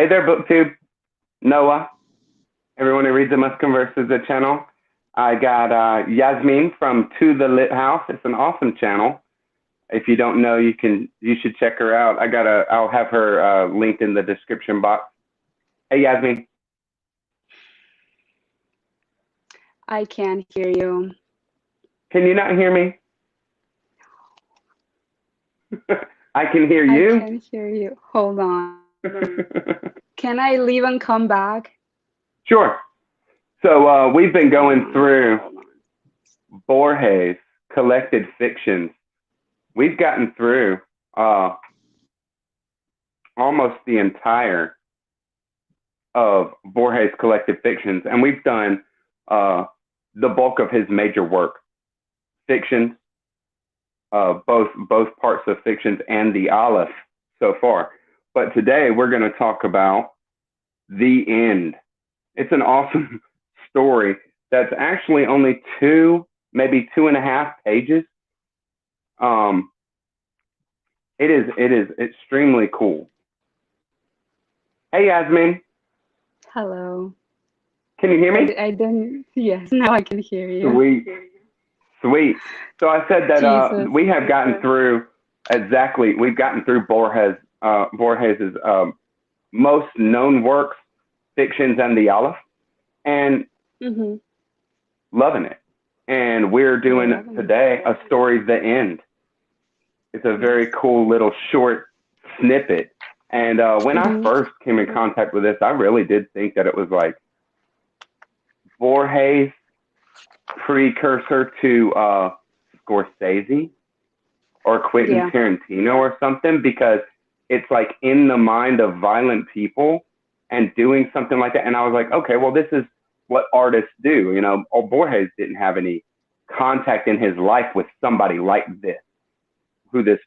Hey there, BookTube. Noah. Everyone who reads it must converse is a channel. I got Yasmin from To the Lithouse. It's an awesome channel. If you don't know, you should check her out. I'll have her linked in the description box. Hey Yasmin. I can't hear you. Can you not hear me? I can hear you. I can hear you. Hold on. Can I leave and come back? Sure. So we've been going through Borges' collected fictions. We've gotten through almost the entire of Borges' collected fictions, and we've done the bulk of his major work, fictions, both parts of fictions and the Aleph so far. But today we're going to talk about the end. It's an awesome story that's actually only maybe 2.5 pages. It is extremely cool. Hey Yasmin. Hello. Can you hear me? I didn't. Yes, now I can hear you. Sweet. So I said that we have gotten through we've gotten through Borges's most known works, fictions, and the Aleph, and loving it. And we're doing today a story, The End. It's a very cool little short snippet. And when I first came in contact with this, I really did think that it was like Borges' precursor to Scorsese or Quentin Tarantino or something, because it's like in the mind of violent people and doing something like that. And I was like, okay, well, this is what artists do. You know, Borges didn't have any contact in his life with somebody like this, who this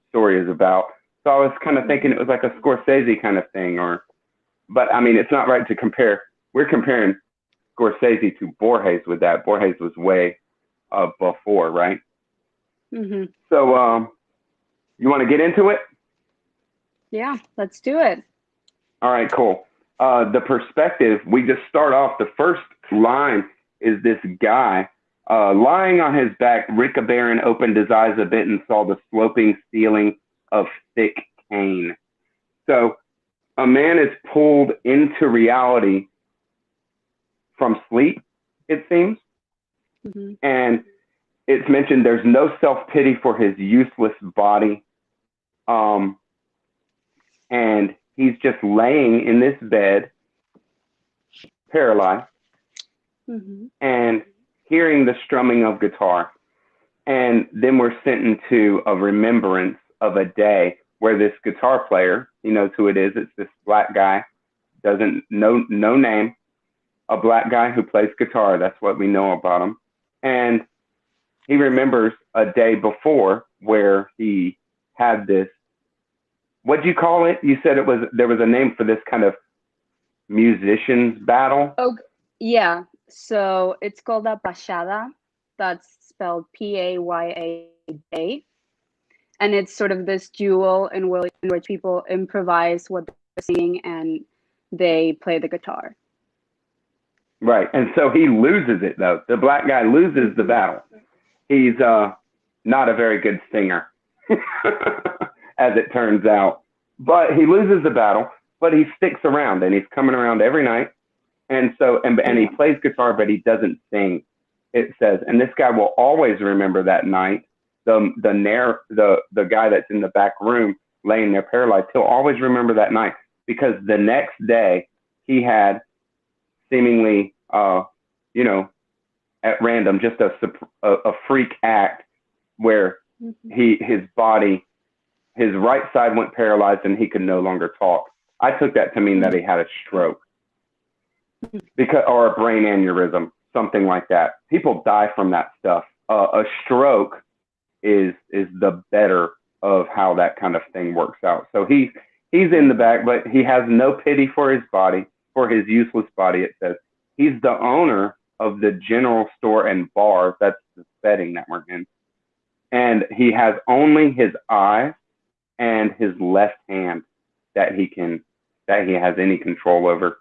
story is about. So I was kind of thinking it was like a Scorsese kind of thing, but I mean, it's not right to compare. We're comparing Scorsese to Borges with that. Borges was way before, right? So you want to get into it? Yeah, let's do it. All right, cool. The perspective, we just start off, the first line is this guy lying on his back. Rick Baron opened his eyes a bit and saw the sloping ceiling of thick cane. So a man is pulled into reality from sleep, it seems. And it's mentioned there's no self-pity for his useless body. And he's just laying in this bed, paralyzed, and hearing the strumming of guitar. And then we're sent into a remembrance of a day where this guitar player, he knows who it is. It's this black guy, no name, a black guy who plays guitar. That's what we know about him. And he remembers a day before where he had this, what'd you call it? You said there was a name for this kind of musicians battle. Oh, yeah. So it's called a Pashada. That's spelled Payada. And it's sort of this duel in which people improvise what they're singing and they play the guitar. Right. And so he loses it, though. The black guy loses the battle. He's not a very good singer, as it turns out. But he loses the battle, but he sticks around, and he's coming around every night. And so, and he plays guitar, but he doesn't sing, it says. And this guy will always remember that night. The guy that's in the back room laying there paralyzed, he'll always remember that night, because the next day he had seemingly, at random, just a freak act where his body, his right side went paralyzed and he could no longer talk. I took that to mean that he had a stroke, or a brain aneurysm, something like that. People die from that stuff. A stroke is the better of how that kind of thing works out. So he's in the back, but he has no pity for his body, for his useless body, it says. He's the owner of the general store and bar. That's the setting that we're in. And he has only his eye and his left hand that he can that he has any control over.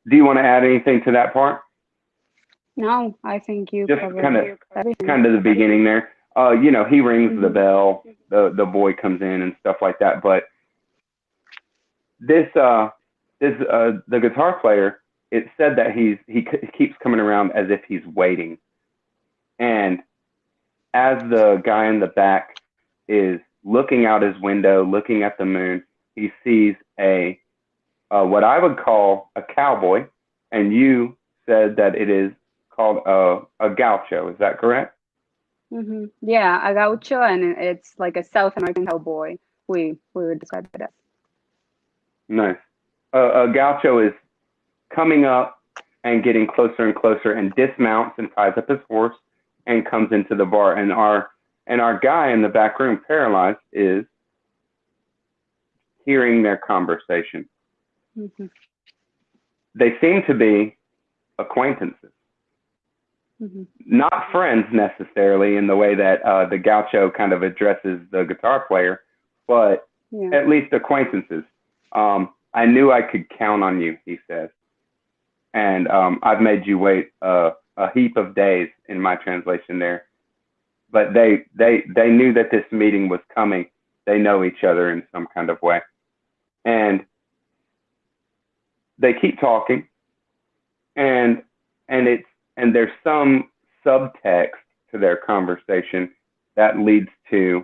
Do you want to add anything to that part? No, I think you just covered everything. Kind of the beginning there. He rings the bell, the boy comes in and stuff like that. But the guitar player, it said that he keeps coming around as if he's waiting. And as the guy in the back is looking out his window, looking at the moon, he sees a what I would call a cowboy, and you said that it is called a gaucho. Is that correct? Mm-hmm. Yeah, a gaucho, and it's like a South American cowboy. We would describe it as. Nice. A gaucho is coming up and getting closer and closer, and dismounts and ties up his horse and comes into the bar. And our guy in the back room, paralyzed, is hearing their conversation. Mm-hmm. They seem to be acquaintances. Mm-hmm. Not friends necessarily in the way that the gaucho kind of addresses the guitar player, but at least acquaintances. I knew I could count on you, he says. And I've made you wait a heap of days in my translation there. But they knew that this meeting was coming. They know each other in some kind of way. And they keep talking, and there's some subtext to their conversation that leads to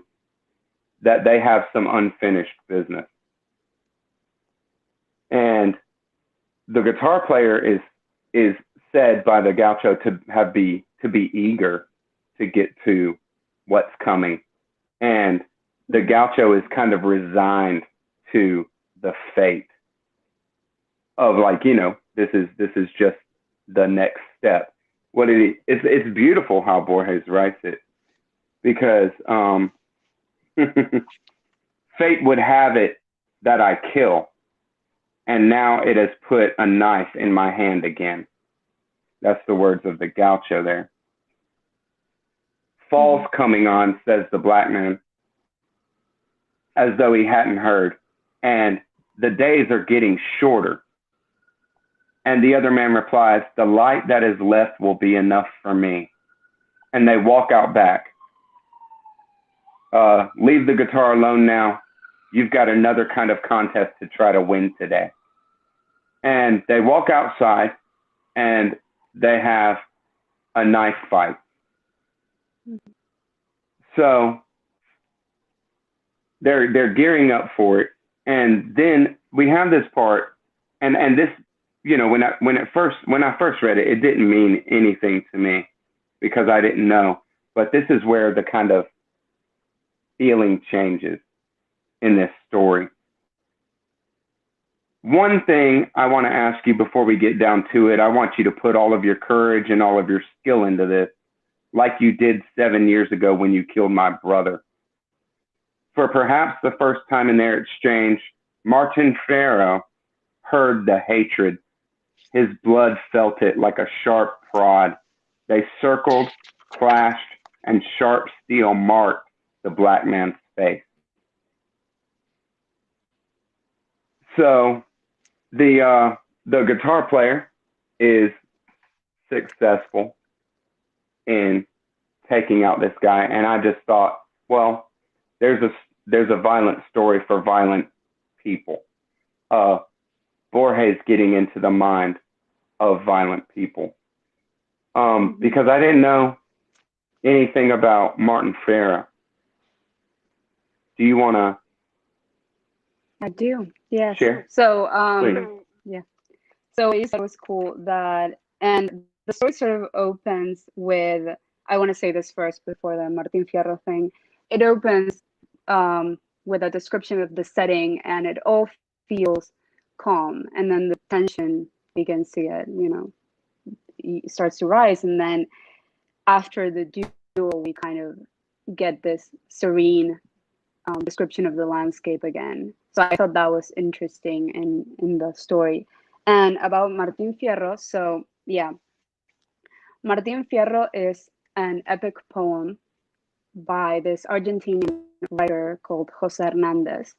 that they have some unfinished business. And the guitar player is said by the gaucho to be eager to get to what's coming, and the gaucho is kind of resigned to the fate of, like, this is just the next step. It's beautiful how Borges writes it, because fate would have it that I kill, and now it has put a knife in my hand again. That's the words of the gaucho there. Fall's coming on, says the black man, as though he hadn't heard, and the days are getting shorter. And the other man replies, the light that is left will be enough for me. And they walk out back. Leave the guitar alone now. You've got another kind of contest to try to win today. And they walk outside, and they have a knife fight. So they're gearing up for it. And then we have this part, and this, when I first read it, it didn't mean anything to me because I didn't know. But this is where the kind of feeling changes in this story. One thing I want to ask you before we get down to it, I want you to put all of your courage and all of your skill into this, like you did 7 years ago when you killed my brother. For perhaps the first time in their exchange, Martin Fierro heard the hatred. His blood felt it like a sharp prod. They circled, clashed, and sharp steel marked the black man's face. So the guitar player is successful in taking out this guy, and I just thought, well, there's a violent story for violent people. Borges getting into the mind of violent people, because I didn't know anything about Martin Fierro. Do you want to? I do. Yes. Share? So yeah. So what you said was cool, that, and the story sort of opens with, I want to say this first before the Martin Fierro thing. It opens with a description of the setting, and it all feels calm, and then the tension begins to get, starts to rise, and then after the duel, we kind of get this serene description of the landscape again. So I thought that was interesting in the story. And about Martin Fierro, so yeah, Martin Fierro is an epic poem by this Argentinian writer called Jose Hernandez.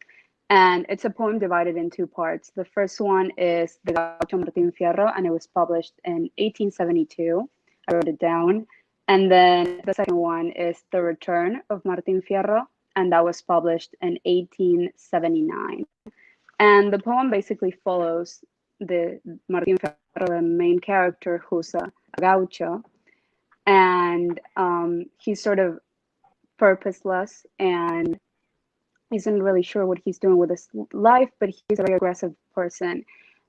And it's a poem divided in two parts. The first one is the Gaucho Martín Fierro, and it was published in 1872. I wrote it down. And then the second one is The Return of Martín Fierro, and that was published in 1879. And the poem basically follows the Martín Fierro, the main character, who's a gaucho, and he's sort of purposeless and isn't really sure what he's doing with his life, but he's a very aggressive person.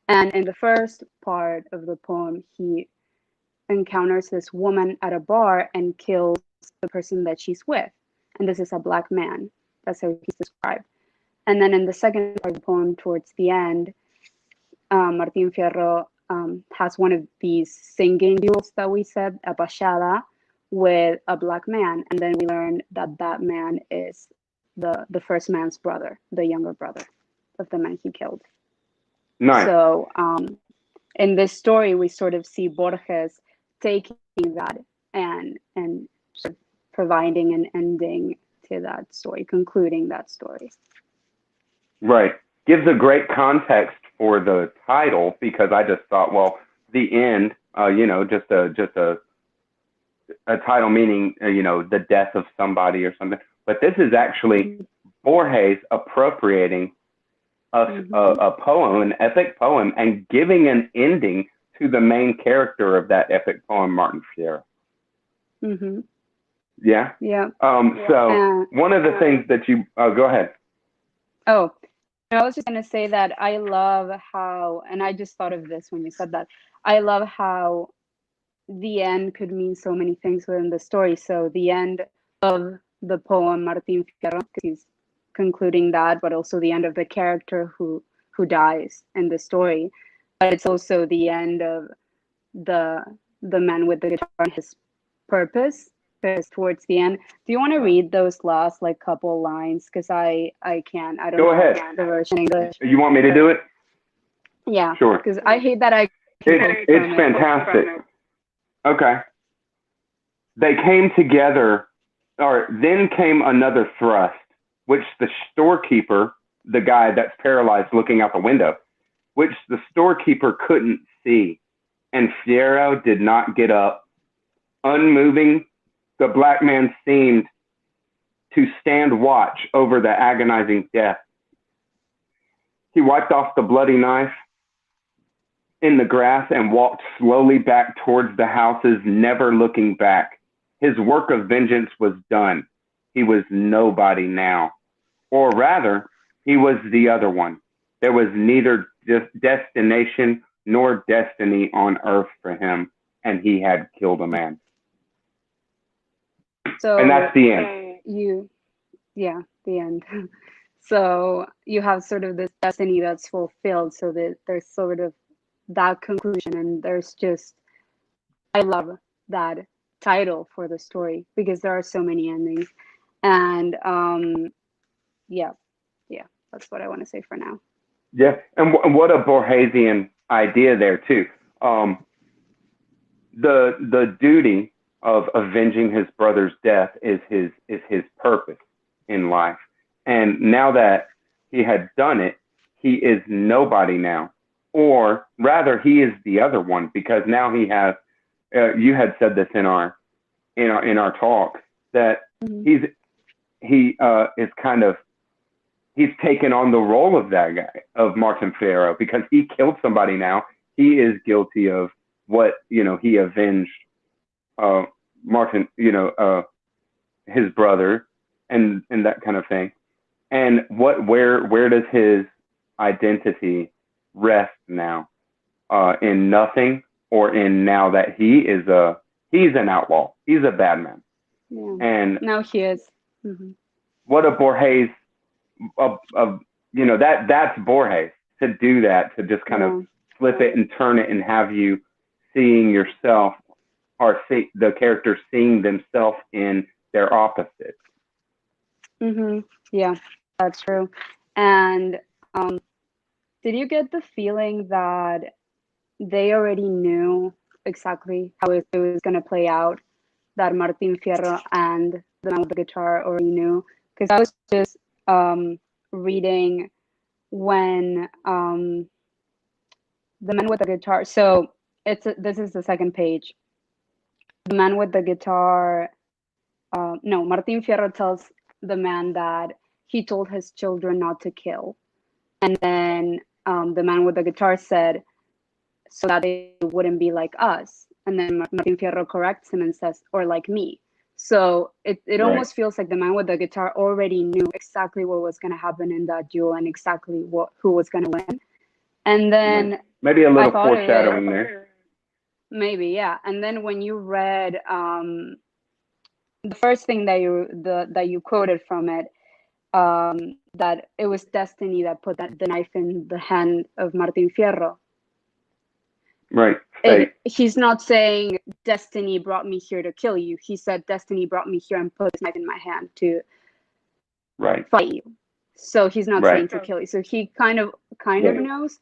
And in the first part of the poem, he encounters this woman at a bar and kills the person that she's with. And this is a black man. That's how he's described. And then in the second part of the poem, towards the end, Martín Fierro has one of these singing duels that we said, a Pashada, with a black man. And then we learn that that man is the first man's brother, the younger brother of the man he killed. Nice. So in this story, we sort of see Borges taking that and sort of providing an ending to that story, concluding that story. Right. Gives a great context for the title, because I just thought, well, the end, just a title meaning, the death of somebody or something. But this is actually Borges appropriating a poem, an epic poem, and giving an ending to the main character of that epic poem, Martin Fierro. Mm-hmm. Yeah? Yeah. So one of the things that you, go ahead. Oh, I was just going to say that I love how, and I just thought of this when you said that, I love how the end could mean so many things within the story. So the end of the poem Martín Fierro, because he's concluding that, but also the end of the character who dies in the story. But it's also the end of the man with the guitar and his purpose. Because towards the end, do you want to read those last couple lines? Because I can't. I don't Go know ahead. The version in English. You want me to do it? Yeah. Sure. Because I hate that it's fantastic. Okay. They came together, or then came another thrust, which the storekeeper, the guy that's paralyzed looking out the window, which the storekeeper couldn't see. And Fierro did not get up. Unmoving, the black man seemed to stand watch over the agonizing death. He wiped off the bloody knife in the grass and walked slowly back towards the houses, never looking back. His work of vengeance was done. He was nobody now. Or rather, he was the other one. There was neither destination nor destiny on earth for him, and he had killed a man. So, and that's the end. The end. So you have sort of this destiny that's fulfilled, so that there's sort of that conclusion, and there's just, I love that title for the story because there are so many endings. And that's what I want to say for now. Yeah, and what a Borgesian idea there too. The duty of avenging his brother's death is his purpose in life. And now that he had done it, he is nobody now. Or rather, he is the other one, because now he has, you had said this in our talk, that he is kind of, he's taken on the role of that guy, of Martin Fierro, because he killed somebody now. He is guilty of what, he avenged Martin, his brother and that kind of thing. And where does his identity rest now? In nothing, or in now that he's an outlaw. He's a bad man. Yeah. And now he is. Mm-hmm. What a Borges that's Borges, to do that, to just kind of flip it and turn it and have you seeing yourself, or see the characters seeing themselves in their opposites. Mm-hmm. Yeah, that's true. And did you get the feeling that they already knew exactly how it was going to play out? That Martin Fierro and the man with the guitar already knew? Because I was just reading when the man with the guitar. So this is the second page. The man with the guitar. No, Martin Fierro tells the man that he told his children not to kill, and then the man with the guitar said, so that they wouldn't be like us. And then Martin Fierro corrects him and says, or like me. So it almost feels like the man with the guitar already knew exactly what was going to happen in that duel and exactly who was going to win. And then maybe a little foreshadowing there. Maybe, yeah. And then when you read the first thing that you quoted from it, that it was destiny that put the knife in the hand of Martin Fierro. Right. He's not saying destiny brought me here to kill you. He said destiny brought me here and put this knife in my hand to fight you. So he's not saying to kill you. So he kind of knows.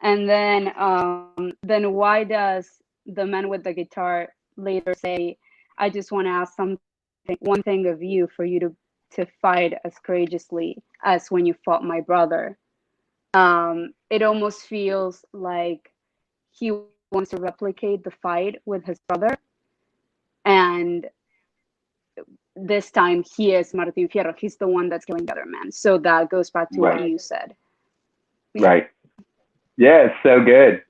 And then why does the man with the guitar later say, I just want to ask one thing of you, for you to fight as courageously as when you fought my brother? It almost feels like he wants to replicate the fight with his brother, and this time he is Martin Fierro. He's the one that's killing the other man. So that goes back to what you said. Right. Yeah, it's so good.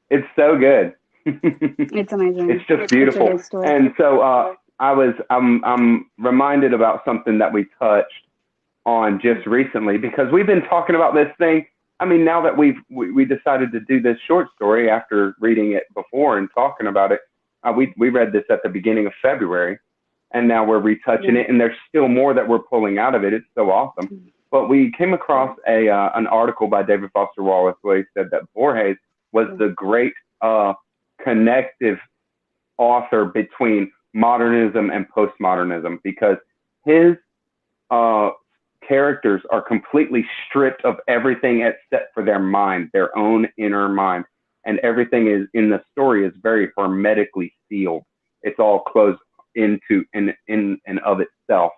It's so good. It's amazing. It's just beautiful. And so I'm reminded about something that we touched on just recently, because we've been talking about this thing. I mean, now that we decided to do this short story after reading it before and talking about it, we read this at the beginning of February, and now we're retouching it, and there's still more that we're pulling out of it. It's so awesome. But we came across an article by David Foster Wallace where he said that Borges was the great connective author between modernism and postmodernism, because his characters are completely stripped of everything except for their mind, their own inner mind, and everything is in the story is very hermetically sealed. It's all closed into in and of itself.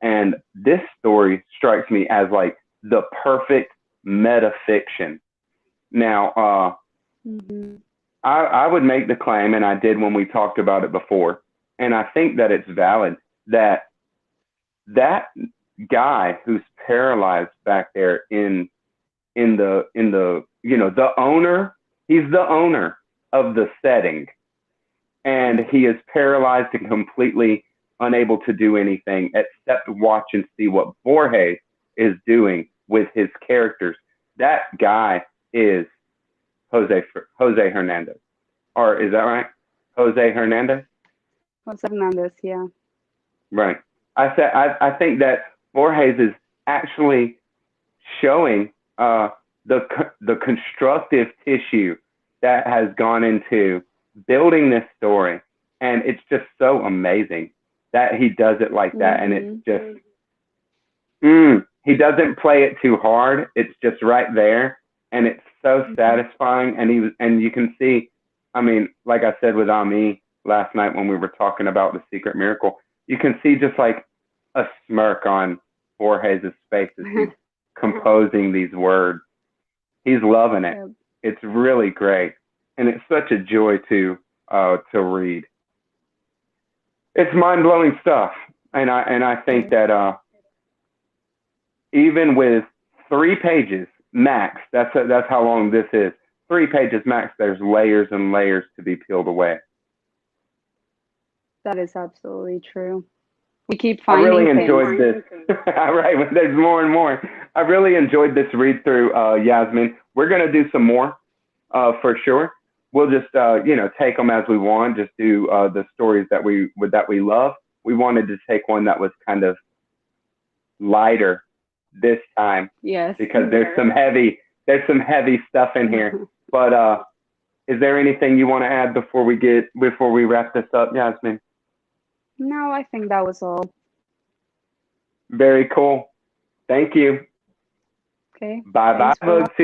And this story strikes me as like the perfect metafiction. Now, I would make the claim, and I did when we talked about it before, and I think that it's valid, that guy who's paralyzed back there in the the owner, he's the owner of the setting, and he is paralyzed and completely unable to do anything except watch and see what Borges is doing with his characters. That guy is Jose Hernandez, or is that right? Jose Hernandez. Jose Hernandez, yeah. Right. I think that Borges is actually showing the constructive tissue that has gone into building this story, and it's just so amazing that he does it like that. And it's just he doesn't play it too hard. It's just right there, and it's so satisfying. And you can see, I mean, like I said with Ami last night when we were talking about The Secret Miracle, you can see just like a smirk on Borges' face as he's composing these words. He's loving it. It's really great, and it's such a joy to read. It's mind-blowing stuff, and I think that even with 3 pages max, that's how long this is. 3 pages max. There's layers and layers to be peeled away. That is absolutely true. We keep finding I really enjoyed this. Right, there's more and more. I really enjoyed this read through, Yasmin. We're gonna do some more, for sure. We'll just take them as we want. Just do the stories that we love. We wanted to take one that was kind of lighter this time. Yes. Because there's some heavy stuff in here. But is there anything you want to add before we wrap this up, Yasmin? No, I think that was all. Very cool. Thank you. Okay. Bye-bye, folks.